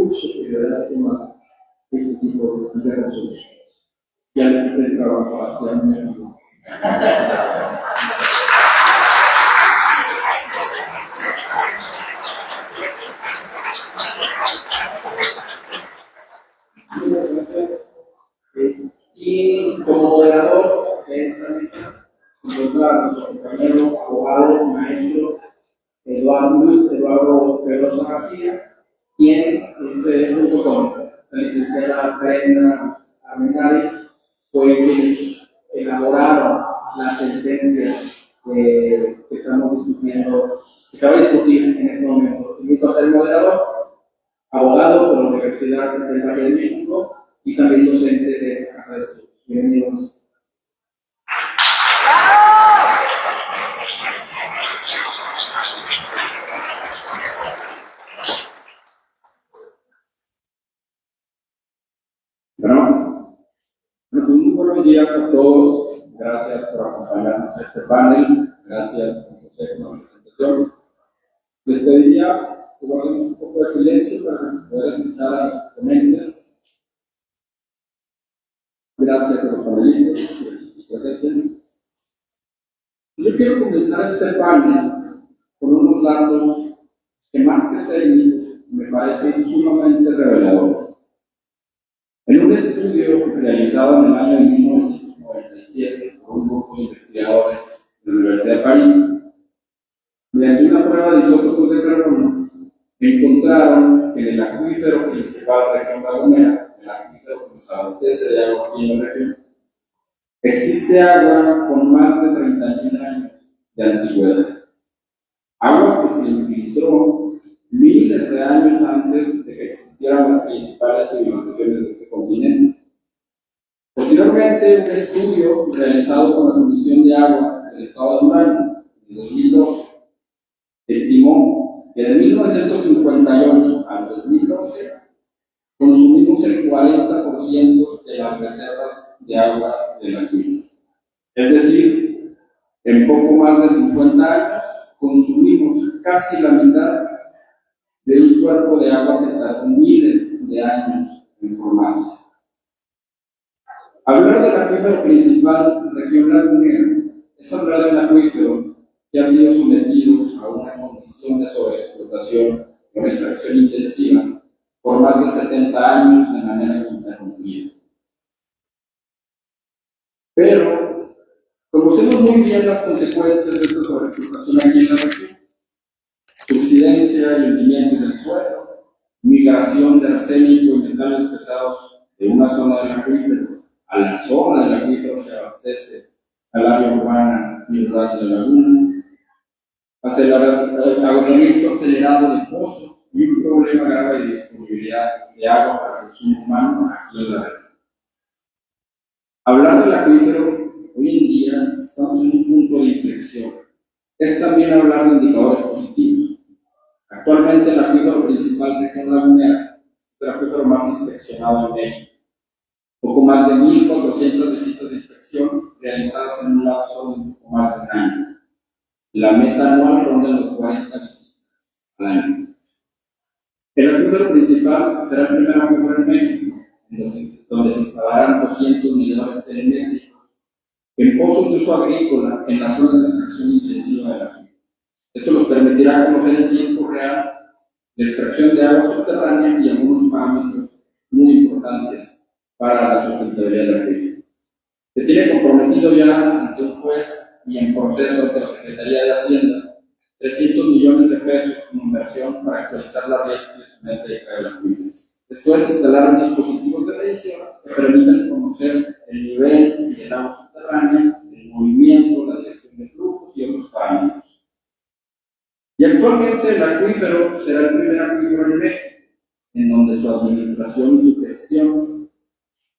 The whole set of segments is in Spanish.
curso que deberá tomar este tipo de resoluciones. Ya le quité el trabajo a mi amigo. Y como moderador de esta mesa, nuestro compañero abogado maestro Luis Eduardo Veloso García, quien junto con la licenciada Brenda Armendáriz fue quienes elaboraron la sentencia que estamos discutiendo, que se va a discutir en este momento. Invito a ser moderador, abogado por la Universidad del Valle de México y también docente de esta casa de estudios. Bienvenidos. Muy buenos días a todos. Gracias por acompañarnos a este panel. Gracias, José, por la presentación. Les pediría que guardemos un poco de silencio para poder escuchar a los ponentes. Gracias a los panelistas por su presencia. Yo quiero comenzar este panel con unos datos que, más que técnicos, me parecen sumamente reveladores. En un estudio realizado en el año 1997 por un grupo de investigadores de la Universidad de París, mediante una prueba de isótopos de carbono, encontraron que en el acuífero principal de la región lagunera, el acuífero que nos abastece de agua aquí en la región, existe agua con más de 30.000 años de antigüedad. Agua que se infiltró miles de años antes de que existieran las principales civilizaciones de este continente. Posteriormente, un estudio realizado por la Comisión de Agua del Estado de Durango en 2012 estimó que de 1958 al 2012 consumimos el 40% de las reservas de agua del acuífero. Es decir, en poco más de 50 años consumimos casi la mitad de un cuerpo de agua que tardó miles de años en formarse. Hablar del acuífero principal región lagunera es hablar del acuífero que ha sido sometido a una condición de sobreexplotación con extracción intensiva por más de 70 años de manera ininterrumpida. Pero conocemos muy bien las consecuencias de esta sobreexplotación aquí en la región: subsidencia y hundimiento del suelo, migración de arsénico y metales pesados de una zona del acuífero a la zona del acuífero que abastece al área urbana y rural de la laguna, agotamiento acelerado de pozos y un problema grave de disponibilidad de agua para el consumo humano aquí en la región. Hablar del acuífero hoy en día estamos en un punto de inflexión. Es también hablar de indicadores positivos. Actualmente el acuífero principal de región lagunera es el acuífero más inspeccionado en México. Poco más de 1.400 visitas de inspección realizadas en un lapso de un poco más de un año. La meta anual ronda los 40 visitas al año. El acuífero principal será el primer acuífero en México, donde se instalarán 200 medidores telemétricos en pozos de uso agrícola en la zona de extracción intensiva de la región. Esto nos permitirá conocer en tiempo real la extracción de agua subterránea y algunos parámetros muy importantes para la sustentabilidad del acuífero. Se tiene comprometido ya ante un juez y en proceso ante la Secretaría de Hacienda 300 millones de pesos en inversión para actualizar la red métrica del acuífero. Después instalar dispositivos de medición que permitan conocer el nivel del agua subterránea, el movimiento, la dirección de flujos y otros parámetros. Y actualmente el acuífero será el primer acuífero en México, en donde su administración y su gestión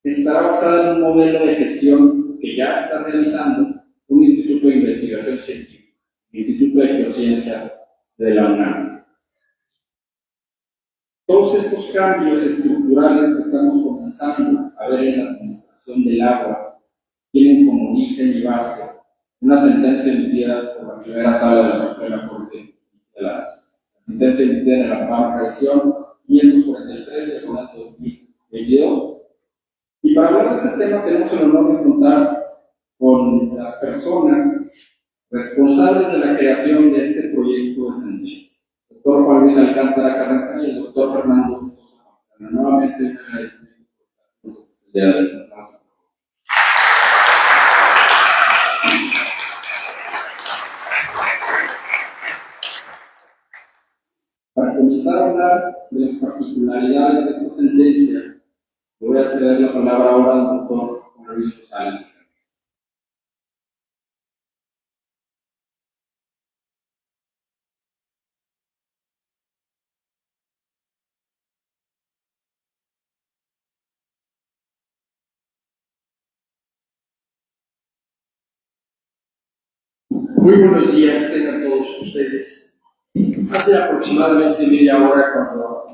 estará basada en un modelo de gestión que ya está realizando un Instituto de Investigación Científica, Instituto de Geociencias de la UNAM. Todos estos cambios estructurales que estamos comenzando a ver en la administración del agua tienen como origen y base una sentencia emitida por la primera sala de la Suprema Corte de la sentencia emitida en la Amparo Revisión 543 de ese tema tenemos el honor de contar con las personas responsables de la creación de este proyecto de sentencia. El doctor Juan Luis Alcántara Carranca y el doctor Fernando Sosa Pastrana. Nuevamente un agradecimiento por el día de hoy. Para comenzar a hablar de las particularidades de esta sentencia, le voy a ceder la palabra ahora al doctor Juan Luis González. Muy buenos días tengan todos ustedes. Hace aproximadamente media hora, cuando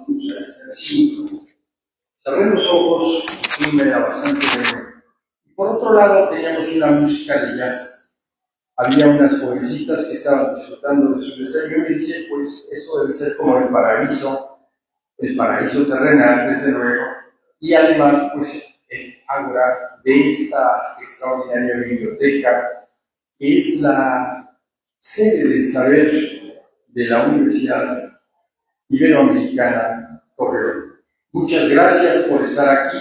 cerré los ojos, y me era bastante breve. Por otro lado, teníamos una música de jazz. Había unas jovencitas que estaban disfrutando de su deseo. Yo me decía, pues, esto debe ser como el paraíso terrenal, desde luego. Y además, pues, el ágora de esta extraordinaria biblioteca, que es la sede del saber de la Universidad Iberoamericana Torreón. Muchas gracias por estar aquí.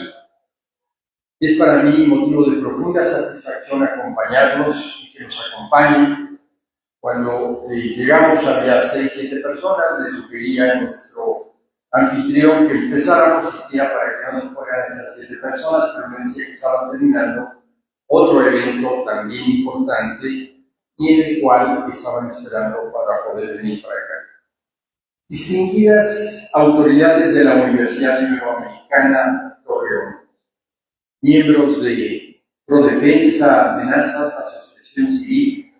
Es para mí motivo de profunda satisfacción acompañarlos y que nos acompañen. Cuando llegamos había 6-7 personas. Le sugería a nuestro anfitrión que empezáramos siquiera para que no se fueran esas 7 personas, pero me decía que estaban terminando otro evento también importante y en el cual estaban esperando para poder venir para acá. Distinguidas autoridades de la Universidad Iberoamericana Torreón, miembros de Prodefensa, Amenazas, Asociación Civil,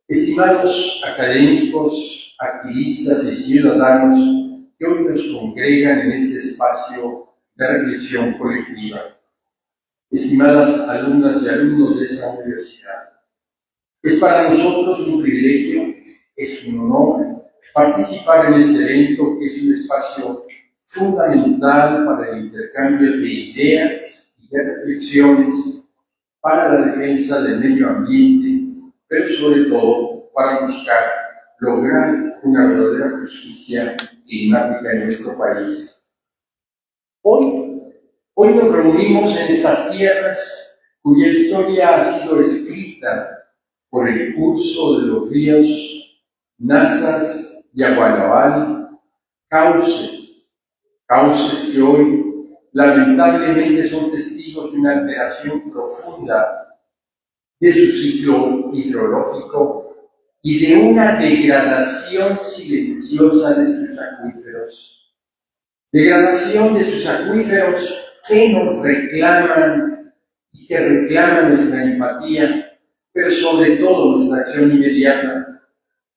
estimados académicos, activistas y ciudadanos que hoy nos congregan en este espacio de reflexión colectiva, estimadas alumnas y alumnos de esta universidad. Es para nosotros un privilegio, es un honor participar en este evento, que es un espacio fundamental para el intercambio de ideas y de reflexiones para la defensa del medio ambiente, pero sobre todo para buscar lograr una verdadera justicia climática en nuestro país. Hoy nos reunimos en estas tierras cuya historia ha sido escrita por el curso de los ríos Nazas, Yaguanabal, cauces que hoy lamentablemente son testigos de una alteración profunda de su ciclo hidrológico y de una degradación silenciosa de sus acuíferos. Degradación de sus acuíferos que nos reclaman y que reclaman nuestra empatía, pero sobre todo nuestra acción inmediata,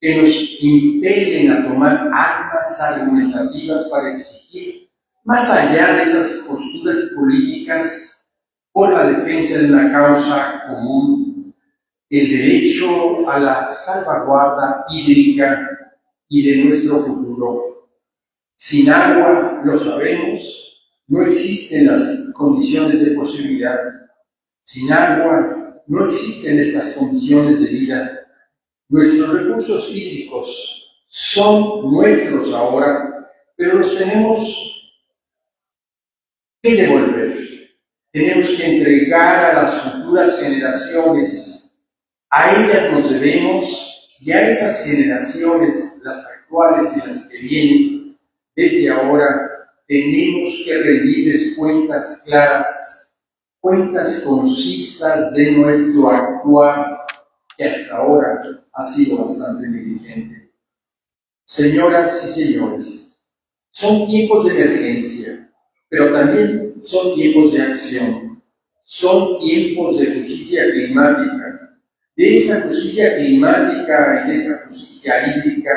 que nos impelen a tomar armas argumentativas para exigir, más allá de esas posturas políticas, por la defensa de una causa común, el derecho a la salvaguarda hídrica y de nuestro futuro. Sin agua, lo sabemos, no existen las condiciones de posibilidad. Sin agua, no existen estas condiciones de vida. Nuestros recursos hídricos son nuestros ahora, pero los tenemos que devolver. Tenemos que entregar a las futuras generaciones. A ellas nos debemos, y a esas generaciones, las actuales y las que vienen, desde ahora tenemos que rendirles cuentas claras, cuentas concisas de nuestro actuar, que hasta ahora ha sido bastante negligente. Señoras y señores, son tiempos de emergencia, pero también son tiempos de acción, son tiempos de justicia climática, de esa justicia climática y de esa justicia hídrica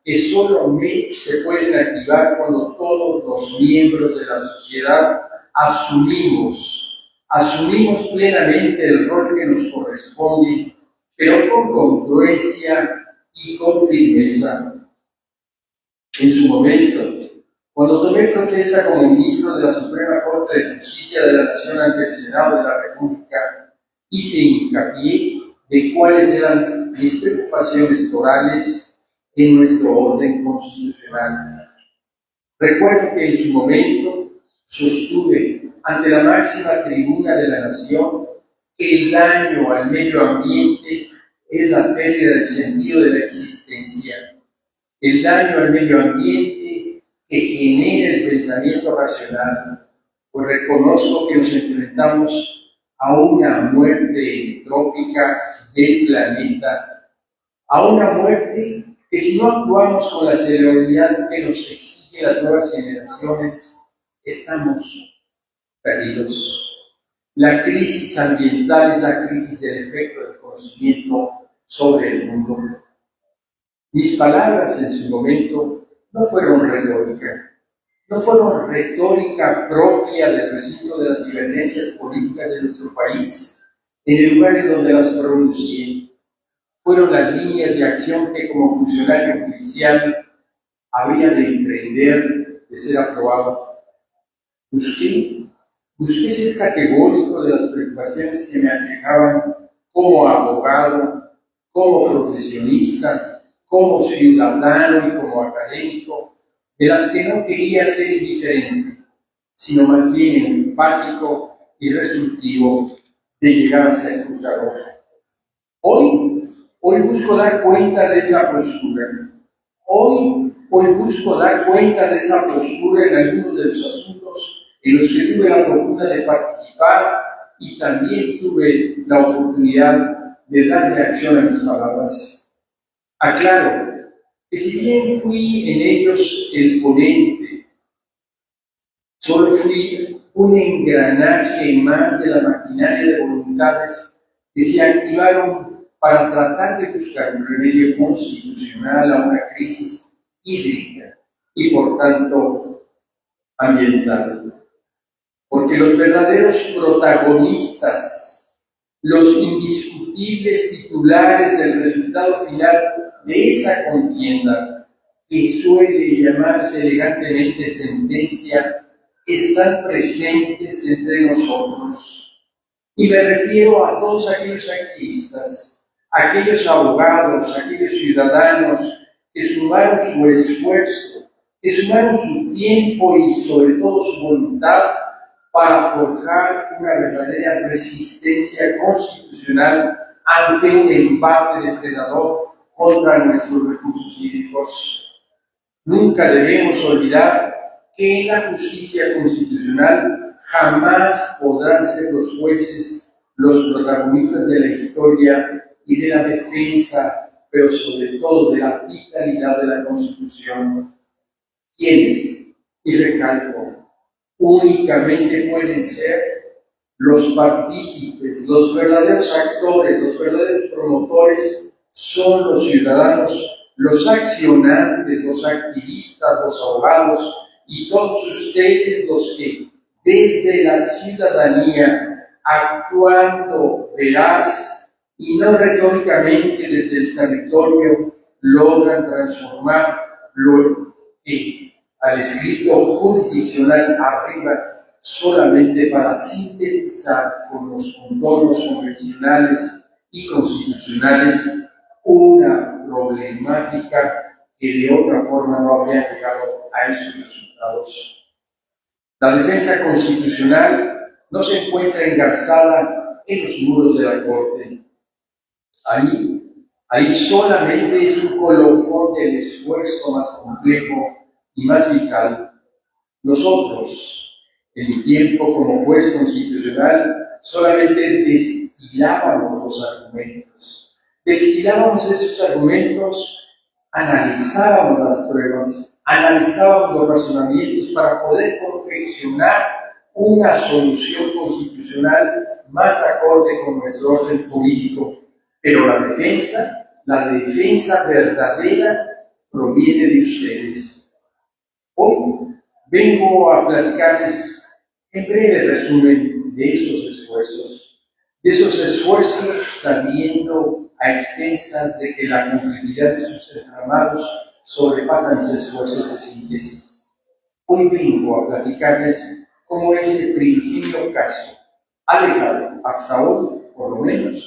que solamente se pueden activar cuando todos los miembros de la sociedad asumimos plenamente el rol que nos corresponde, pero con congruencia y con firmeza. En su momento, Cuando tomé protesta como ministro de la Suprema Corte de Justicia de la Nación ante el Senado de la República, hice hincapié de cuáles eran mis preocupaciones torales en nuestro orden constitucional. Recuerdo que en su momento sostuve ante la máxima tribuna de la nación que el daño al medio ambiente es la pérdida del sentido de la existencia. El daño al medio ambiente que genera el pensamiento racional, pues reconozco que nos enfrentamos a una muerte entrópica del planeta, a una muerte que si no actuamos con la celeridad que nos exigen las nuevas generaciones, estamos perdidos. La crisis ambiental es la crisis del efecto del conocimiento sobre el mundo. Mis palabras en su momento no fueron retórica propia del recinto de las divergencias políticas de nuestro país, en el lugar en donde las pronuncié. Fueron las líneas de acción que como funcionario judicial habría de emprender de ser aprobado. Busqué ser categórico de las preocupaciones que me aquejaban como abogado, como profesionista, como ciudadano y como académico, de las que no quería ser indiferente, sino más bien empático y resolutivo de llegar a ser juzgador. Hoy busco dar cuenta de esa postura. Hoy busco dar cuenta de esa postura en algunos de los asuntos en los que tuve la fortuna de participar y también tuve la oportunidad de darle acción a mis palabras. Aclaro que si bien fui en ellos el ponente, solo fui un engranaje más de la maquinaria de voluntades que se activaron para tratar de buscar un remedio constitucional a una crisis hídrica y por tanto ambiental. Porque los verdaderos protagonistas, los indiscutibles titulares del resultado final de esa contienda, que suele llamarse elegantemente sentencia, están presentes entre nosotros. Y me refiero a todos aquellos activistas, aquellos abogados, aquellos ciudadanos que sumaron su esfuerzo, que sumaron su tiempo y sobre todo su voluntad para forjar una verdadera resistencia constitucional ante un embate depredador contra nuestros recursos hídricos. Nunca debemos olvidar que en la justicia constitucional jamás podrán ser los jueces los protagonistas de la historia y de la defensa, pero sobre todo de la vitalidad de la Constitución. ¿Quiénes? Y recalco, únicamente pueden ser los partícipes, los verdaderos actores, los verdaderos promotores, son los ciudadanos, los accionantes, los activistas, los abogados y todos ustedes los que desde la ciudadanía, actuando veraz y no retóricamente desde el territorio, logran transformar lo que al escrito jurisdiccional arriba solamente para sintetizar con los contornos convencionales y constitucionales una problemática que de otra forma no habría llegado a esos resultados. La defensa constitucional no se encuentra engarzada en los muros de la Corte. Ahí solamente es un colofón del esfuerzo más complejo y más vital. Nosotros, en mi tiempo como juez constitucional, solamente destilábamos los argumentos. Destilábamos esos argumentos, analizábamos las pruebas, analizábamos los razonamientos para poder confeccionar una solución constitucional más acorde con nuestro orden jurídico. Pero la defensa verdadera proviene de ustedes. Hoy vengo a platicarles en breve resumen de esos esfuerzos sabiendo a expensas de que la complejidad de sus entramados sobrepasa mis esfuerzos de síntesis. Hoy vengo a platicarles cómo este primigenio caso ha dejado, hasta hoy, por lo menos,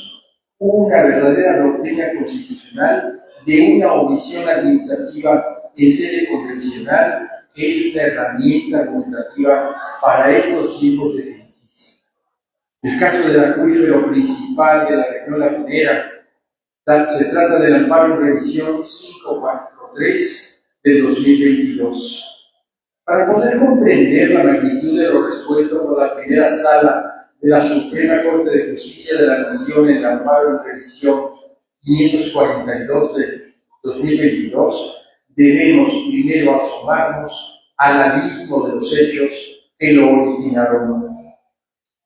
una verdadera doctrina constitucional de una omisión administrativa en sede convencional, que es una herramienta argumentativa para estos tipos de ejercicios. El caso del acuífero principal de la región lagunera se trata del amparo en revisión 543 de 2022. Para poder comprender la magnitud de lo resuelto por la primera sala de la Suprema Corte de Justicia de la Nación en el amparo en revisión 542 de 2022, debemos primero asomarnos al abismo de los hechos que lo originaron.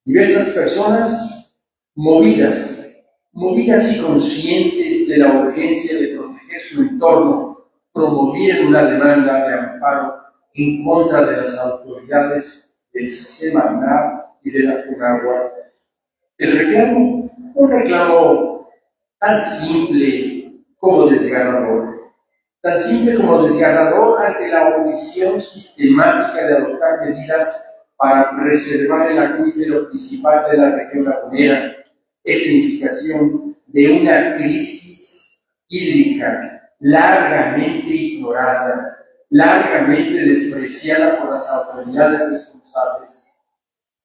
Diversas personas movidas y conscientes de la urgencia de proteger su entorno, promovieron una demanda de amparo en contra de las autoridades del Semarnat y de la Conagua. El reclamo, un reclamo tan simple como desgarrador ante la omisión sistemática de adoptar medidas para preservar el acuífero principal de la región lagunera, escenificación de una crisis hídrica largamente ignorada, largamente despreciada por las autoridades responsables.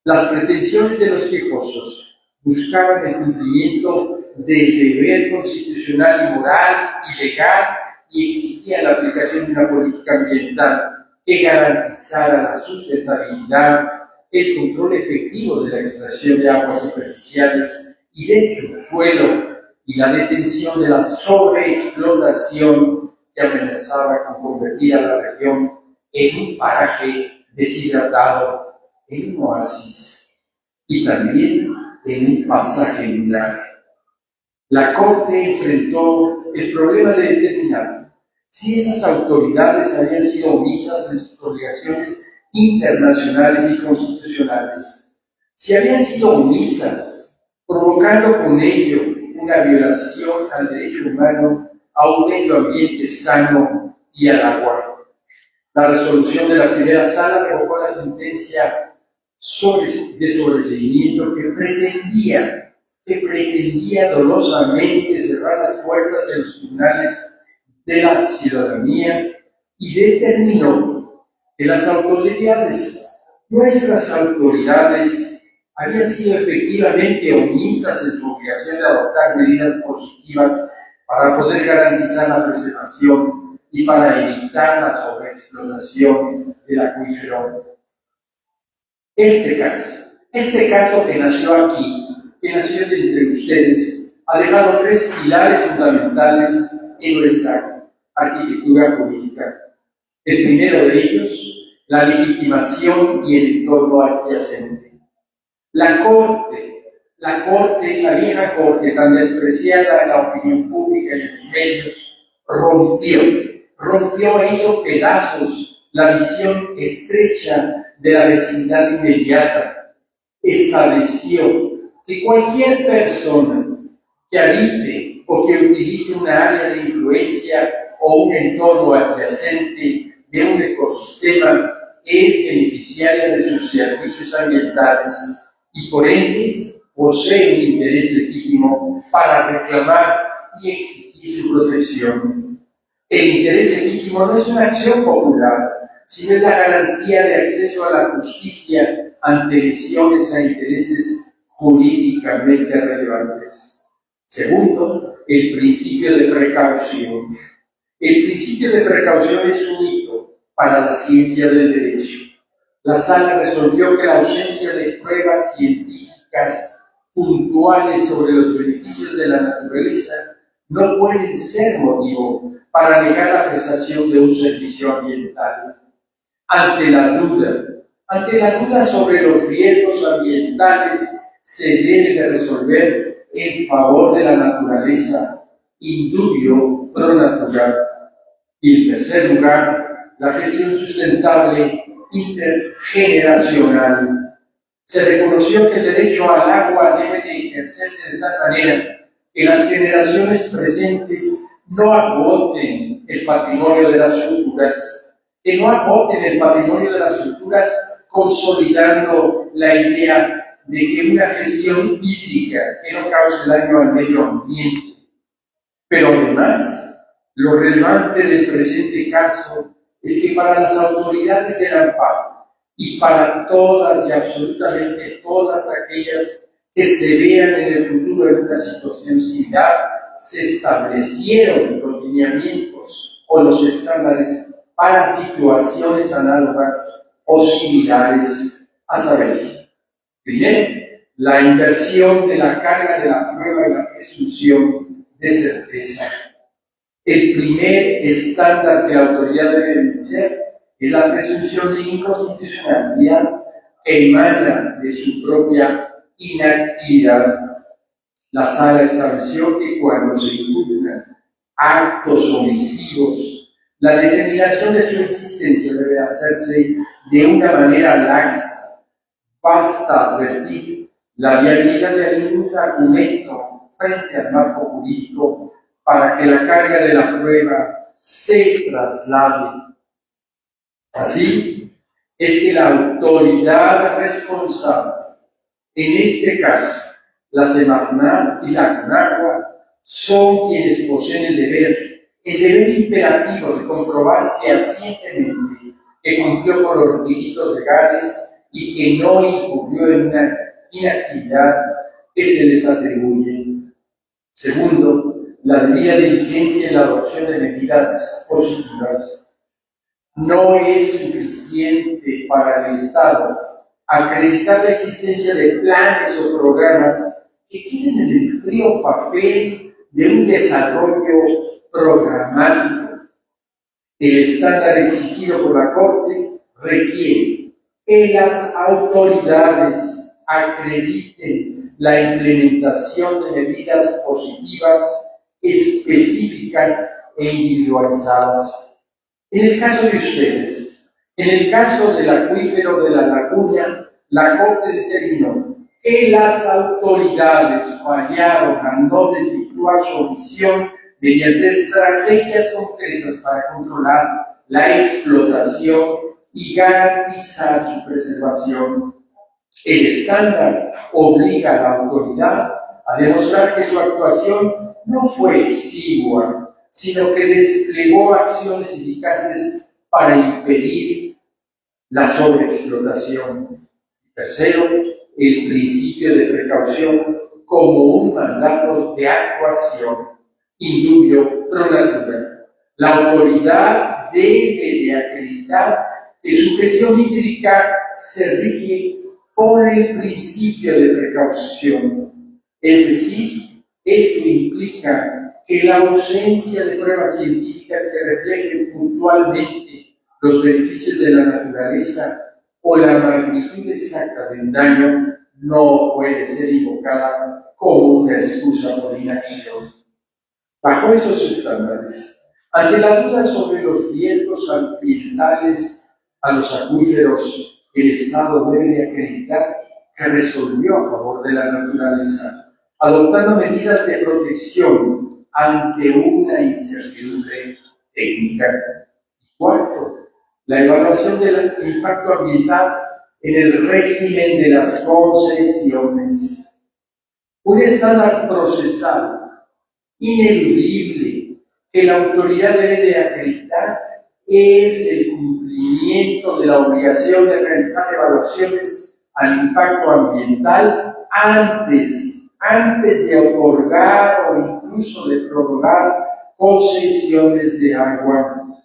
Las pretensiones de los quejosos buscaban el cumplimiento del deber constitucional y moral y legal y exigían la aplicación de una política ambiental que garantizara la sustentabilidad, el control efectivo de la extracción de aguas superficiales y del subsuelo y la detención de la sobreexplotación que amenazaba con convertir a la región en un paraje deshidratado, en un oasis y también en un pasaje lunar. La Corte enfrentó el problema de determinar si esas autoridades habían sido omisas de sus obligaciones internacionales y constitucionales, si habían sido omisas, provocando con ello una violación al derecho humano a un medio ambiente sano y al agua. La resolución de la primera sala revocó la sentencia de sobreseimiento que pretendía dolosamente cerrar las puertas de los tribunales de la ciudadanía y determinó que las autoridades, nuestras autoridades, habían sido efectivamente omisas de su obligación de adoptar medidas positivas para poder garantizar la preservación y para evitar la sobreexplotación del acuífero. Este caso que nació aquí, que nació de entre ustedes, ha dejado tres pilares fundamentales en nuestra arquitectura jurídica. El primero de ellos, la legitimación y el entorno adyacente. La Corte, esa vieja Corte tan despreciada en la opinión pública y en los medios, rompió e hizo pedazos la visión estrecha de la vecindad inmediata. Estableció que cualquier persona que habite o que utilice una área de influencia o un entorno adyacente de un ecosistema es beneficiaria de sus servicios ambientales y por ende posee un interés legítimo para reclamar y exigir su protección. El interés legítimo no es una acción popular, sino es la garantía de acceso a la justicia ante lesiones a intereses jurídicamente relevantes. Segundo, el principio de precaución. El principio de precaución es un hito para la ciencia del derecho. La sala resolvió que la ausencia de pruebas científicas puntuales sobre los beneficios de la naturaleza no pueden ser motivo para negar la prestación de un servicio ambiental. Ante la duda sobre los riesgos ambientales, se debe de resolver en favor de la naturaleza, indubio pro natura. Y en tercer lugar, la gestión sustentable intergeneracional. Se reconoció que el derecho al agua debe de ejercerse de tal manera que las generaciones presentes no agoten el patrimonio de las futuras que no agoten el patrimonio de las culturas, consolidando la idea de que una gestión hídrica que no cause daño al medio ambiente. Pero además, lo relevante del presente caso es que para las autoridades del amparo y para todas y absolutamente todas aquellas que se vean en el futuro en una situación similar, se establecieron los lineamientos o los estándares para situaciones análogas o similares, a saber, primero, la inversión de la carga de la prueba y la presunción de certeza. El primer estándar que la autoridad debe vencer es la presunción de inconstitucionalidad que emana de su propia inactividad. La Sala estableció que cuando se imputan actos omisivos, la determinación de su existencia debe hacerse de una manera laxa. Basta advertir la viabilidad de algún argumento frente al marco jurídico para que la carga de la prueba se traslade. Así es que la autoridad responsable, en este caso la Semarnat y la CONAGUA, son quienes poseen el deber imperativo de comprobar fehacientemente que cumplió con los requisitos legales y que no incurrió en una inactividad que se les atribuye. Segundo, la debida diligencia en la adopción de medidas positivas. No es suficiente para el Estado acreditar la existencia de planes o programas que tienen el frío papel de un desarrollo programático. El estándar exigido por la Corte requiere que las autoridades acrediten la implementación de medidas positivas específicas e individualizadas. En el caso de ustedes, en el caso del acuífero de la laguna, la Corte determinó que las autoridades fallaron al no desvirtuar su omisión mediante estrategias concretas para controlar la explotación y garantizar su preservación. El estándar obliga a la autoridad a demostrar que su actuación no fue exigua, sino que desplegó acciones eficaces para impedir la sobreexplotación. Tercero, el principio de precaución como un mandato de actuación indubio pro natura. La autoridad debe de acreditar que su gestión hídrica se rige por el principio de precaución. Es decir, esto implica que la ausencia de pruebas científicas que reflejen puntualmente los beneficios de la naturaleza o la magnitud exacta del daño no puede ser invocada como una excusa por inacción. Bajo esos estándares, ante la duda sobre los riesgos ambientales a los acuíferos, el Estado debe acreditar que resolvió a favor de la naturaleza, adoptando medidas de protección ante una incertidumbre técnica. Cuarto, la evaluación del impacto ambiental en el régimen de las concesiones. Un estándar procesal ineludible que la autoridad debe de acreditar es el cumplimiento de la obligación de realizar evaluaciones al impacto ambiental antes de otorgar o incluso de prorrogar concesiones de agua.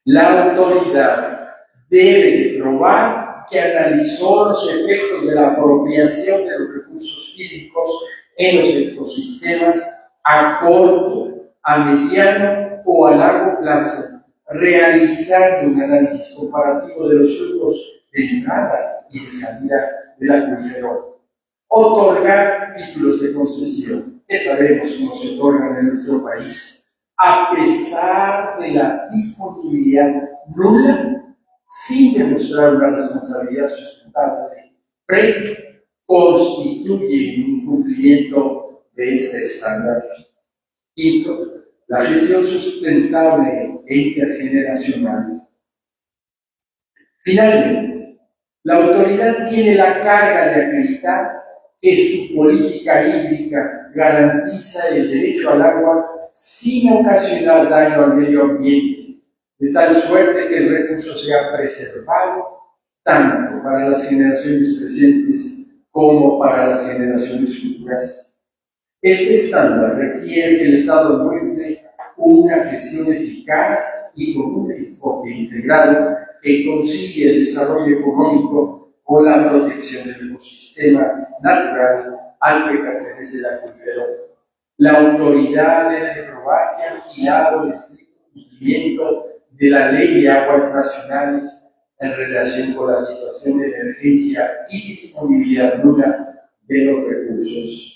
La autoridad debe probar que analizó los efectos de la apropiación de los recursos hídricos en los ecosistemas a corto, a mediano o a largo plazo, realizando un análisis comparativo de los flujos de entrada y de salida del acuífero. Otorgar títulos de concesión, que sabemos cómo se otorgan en nuestro país, a pesar de la disponibilidad nula, sin demostrar una responsabilidad sustentable previa, constituye un incumplimiento de este estándar. Quinto, la gestión sustentable e intergeneracional. Finalmente, la autoridad tiene la carga de acreditar que su política hídrica garantiza el derecho al agua sin ocasionar daño al medio ambiente, de tal suerte que el recurso sea preservado tanto para las generaciones presentes como para las generaciones futuras. Este estándar requiere que el Estado muestre una gestión eficaz y con un enfoque integrado que concilie el desarrollo económico con la protección del ecosistema natural al que pertenece el acuífero. La autoridad debe probar que ha vigilado el estricto cumplimiento de la Ley de Aguas Nacionales en relación con la situación de emergencia y disponibilidad nula de los recursos.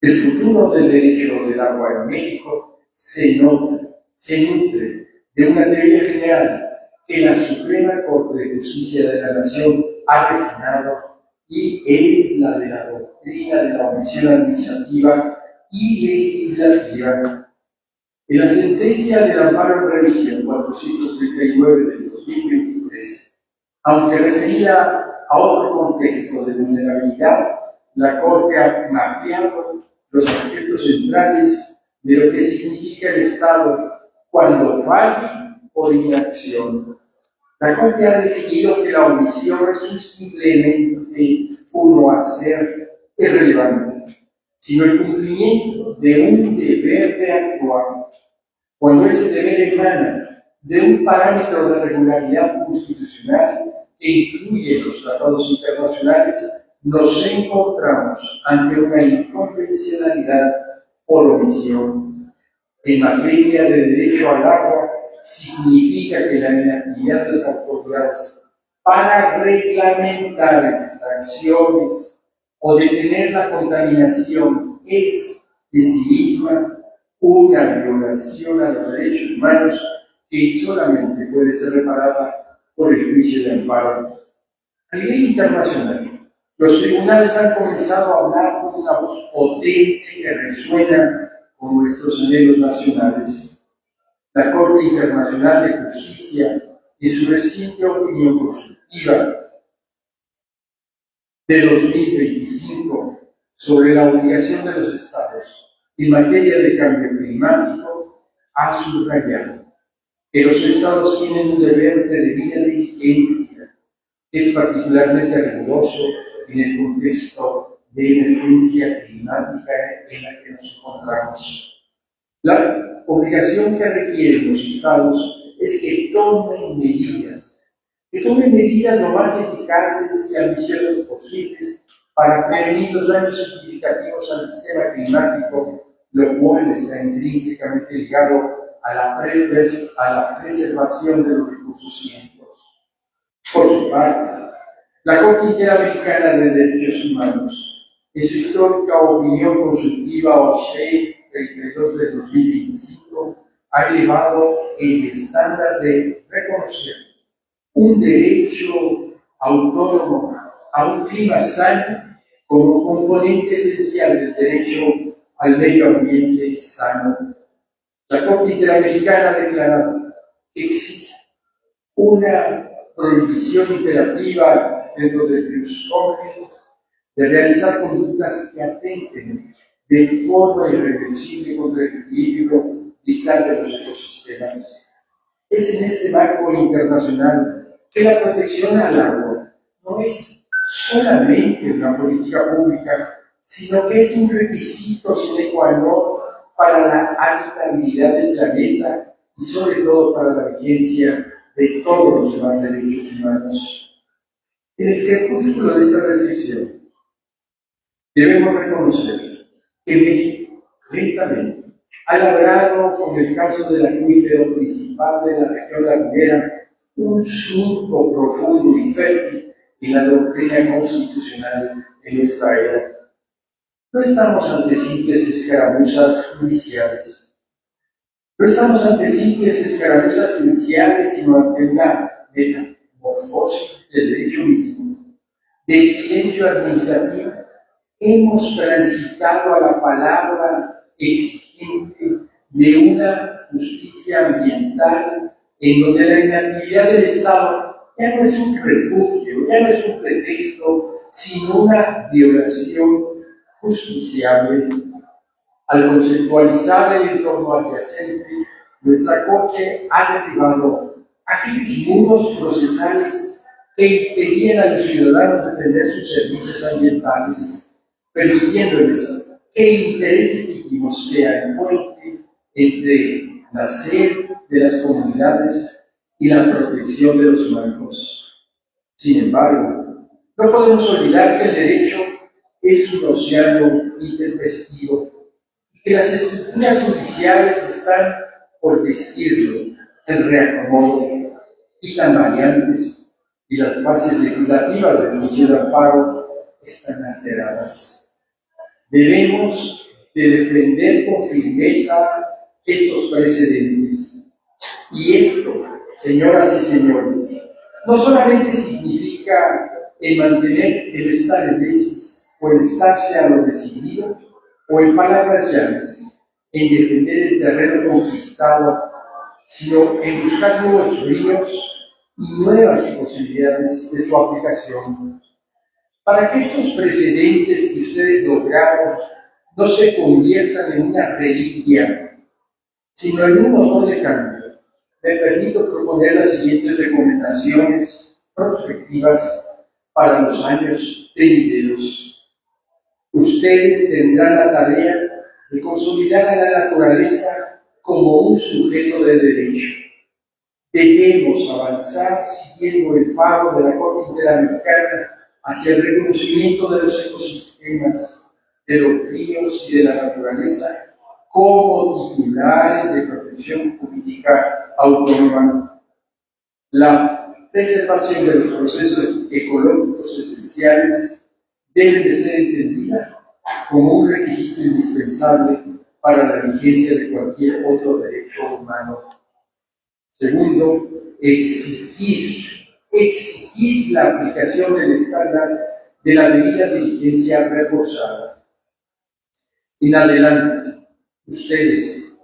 El futuro del derecho del agua en México se nutre de una teoría general que la Suprema Corte de Justicia de la Nación ha refinado y es la de la doctrina de la omisión administrativa y legislativa. En la sentencia del amparo en revisión 439 del 2023, aunque referida a otro contexto de vulnerabilidad, la Corte ha mapeado los aspectos centrales de lo que significa el Estado cuando falla por inacción. La Corte ha definido que la omisión es un simplemente un no hacer irrelevante, sino el cumplimiento de un deber de actuar. Cuando ese deber emana de un parámetro de regularidad constitucional que incluye los tratados internacionales, nos encontramos ante una inconvencionalidad por omisión. En materia de derecho al agua, significa que la inactividad de las autoridades para reglamentar extracciones o detener la contaminación es, en sí misma, una violación a los derechos humanos que solamente puede ser reparada por el juicio de amparo. A nivel internacional, los tribunales han comenzado a hablar con una voz potente que resuena con nuestros anhelos nacionales. La Corte Internacional de Justicia, en su reciente opinión constructiva de 2025 sobre la obligación de los Estados en materia de cambio climático, ha subrayado que los Estados tienen un deber de debida diligencia, que es particularmente riguroso en el contexto de emergencia climática en la que nos encontramos. La obligación que requieren los Estados es que tomen medidas lo más eficaces y ambiciosas posibles para prevenir los daños significativos al sistema climático, lo cual está intrínsecamente ligado a la preservación de los recursos hídricos. Por su parte, la Corte Interamericana de Derechos Humanos, en su histórica opinión consultiva OSHE 32 de 2025, ha elevado el estándar de reconocer un derecho autónomo a un clima sano como componente esencial del derecho al medio ambiente sano. La Corte Interamericana ha declarado que existe una prohibición imperativa dentro de los congresos de realizar conductas que atenten de forma irreversible contra el equilibrio vital de los ecosistemas. Es en este marco internacional que la protección al agua no es solamente una política pública, sino que es un requisito sine qua non para la habitabilidad del planeta y sobre todo para la vigencia de todos los demás derechos humanos. En el crepúsculo de esta reflexión, debemos reconocer que México, lentamente, ha labrado con el caso del acuífero principal de la región lagunera un surco profundo y fértil en la doctrina constitucional de nuestra era. No estamos ante simples escaramuzas judiciales. Sino ante una metamorfosis del derecho mismo. Del silencio administrativo hemos transitado a la palabra exigente de una justicia ambiental en donde la inactividad del Estado ya no es un refugio, ya no es un pretexto, sino una violación justiciable. Al conceptualizar el entorno adyacente, nuestra Corte ha derribado aquellos muros procesales que impedían a los ciudadanos defender sus servicios ambientales, permitiéndoles que el interés legítimo sea el puente entre la sed de las comunidades y la protección de los humanos. Sin embargo, no podemos olvidar que el derecho es un océano intempestivo y que las estructuras judiciales están, por decirlo, en reacomodo y tan variantes, y las bases legislativas del juicio de amparo están alteradas. Debemos de defender con firmeza estos precedentes. Y esto, señoras y señores, no solamente significa el mantener el estar en veces o el estarse a lo decidido, o en palabras llanas, en defender el terreno conquistado, sino en buscar nuevos ríos y nuevas posibilidades de su aplicación. Para que estos precedentes que ustedes lograron no se conviertan en una reliquia, sino en un motor de cambio, me permito proponer las siguientes recomendaciones prospectivas para los años venideros. Ustedes tendrán la tarea de consolidar a la naturaleza como un sujeto de derecho. Debemos avanzar siguiendo el faro de la Corte Interamericana hacia el reconocimiento de los ecosistemas, de los ríos y de la naturaleza como titulares de protección jurídica autónoma. La preservación de los procesos ecológicos esenciales debe de ser entendida como un requisito indispensable para la vigencia de cualquier otro derecho humano. Segundo, exigir la aplicación del estándar de la debida diligencia reforzada. En adelante, ustedes,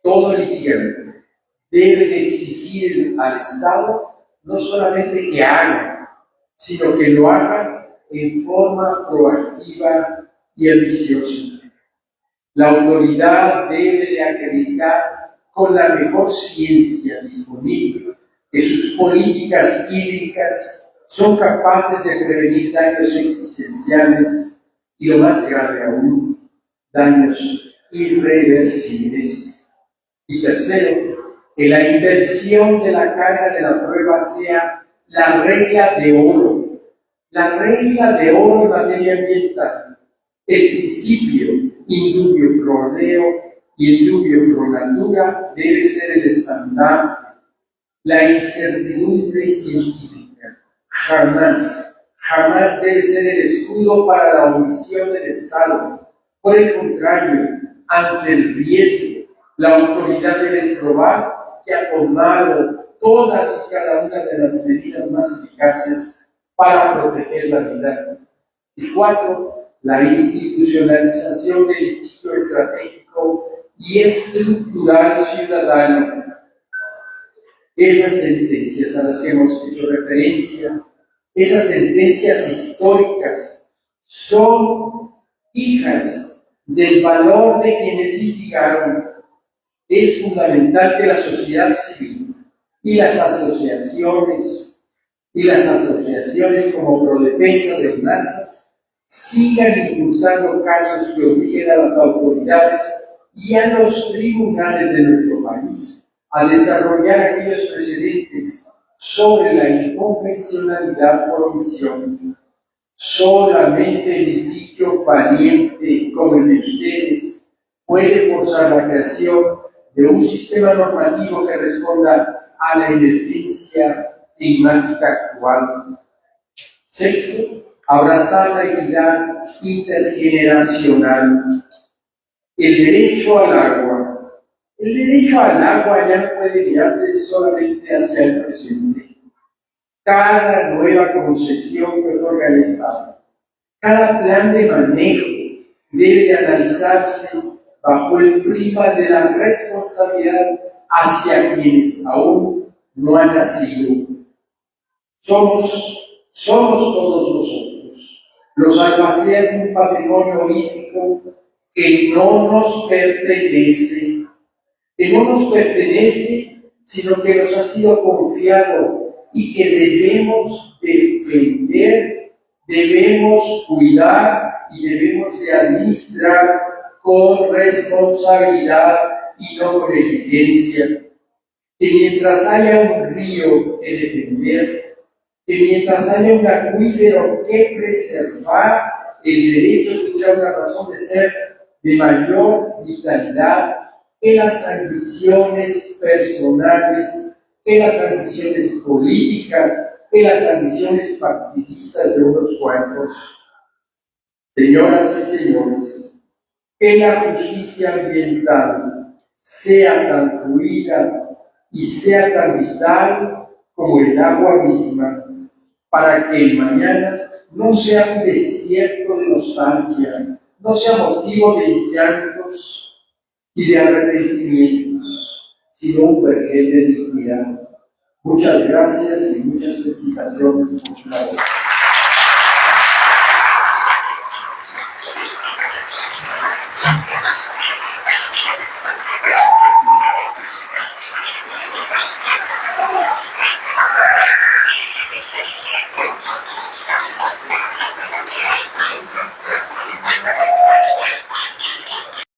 todo litigante, deben exigir al Estado no solamente que haga, sino que lo haga en forma proactiva y ambiciosa. La autoridad debe de acreditar con la mejor ciencia disponible que sus políticas hídricas son capaces de prevenir daños existenciales y, lo más grave aún, daños irreversibles. Y tercero, que la inversión de la carga de la prueba sea la regla de oro en materia ambiental, el principio in dubio pro reo y in dubio pro natura debe ser el estandarte. La incertidumbre científica jamás debe ser el escudo para la omisión del Estado. Por el contrario, ante el riesgo, la autoridad debe probar que ha tomado todas y cada una de las medidas más eficaces para proteger la vida. Y cuatro, la institucionalización del litigio estratégico y estructural ciudadano. Esas sentencias a las que hemos hecho referencia, esas sentencias históricas, son hijas del valor de quienes litigaron. Es fundamental que la sociedad civil y las asociaciones como Prodefensa de Nazas sigan impulsando casos que obliguen a las autoridades y a los tribunales de nuestro país a desarrollar aquellos precedentes sobre la inconvencionalidad por omisión. Solamente el litigio valiente como el de ustedes puede forzar la creación de un sistema normativo que responda a la emergencia climática actual. Sexto, abrazar la equidad intergeneracional. El derecho al agua. El derecho al agua ya no puede mirarse solamente hacia el presente. Cada nueva concesión que otorga el Estado, cada plan de manejo debe de analizarse bajo el prisma de la responsabilidad hacia quienes aún no han nacido. somos todos nosotros. Los almacenes de un patrimonio hídrico que no nos pertenece, sino que nos ha sido confiado y que debemos defender, debemos cuidar y debemos de administrar con responsabilidad y no con negligencia. Que mientras haya un río que defender, que mientras haya un acuífero que preservar, el derecho tendrá una razón de ser de mayor vitalidad que las ambiciones personales, que las ambiciones políticas, que las ambiciones partidistas de unos cuantos. Señoras y señores, que la justicia ambiental sea tan fluida y sea tan vital como el agua misma, para que el mañana no sea un desierto de nostalgia, no sea motivo de llantos y de arrepentimientos, sino un vergel de dignidad. Muchas gracias y muchas felicitaciones por su labor.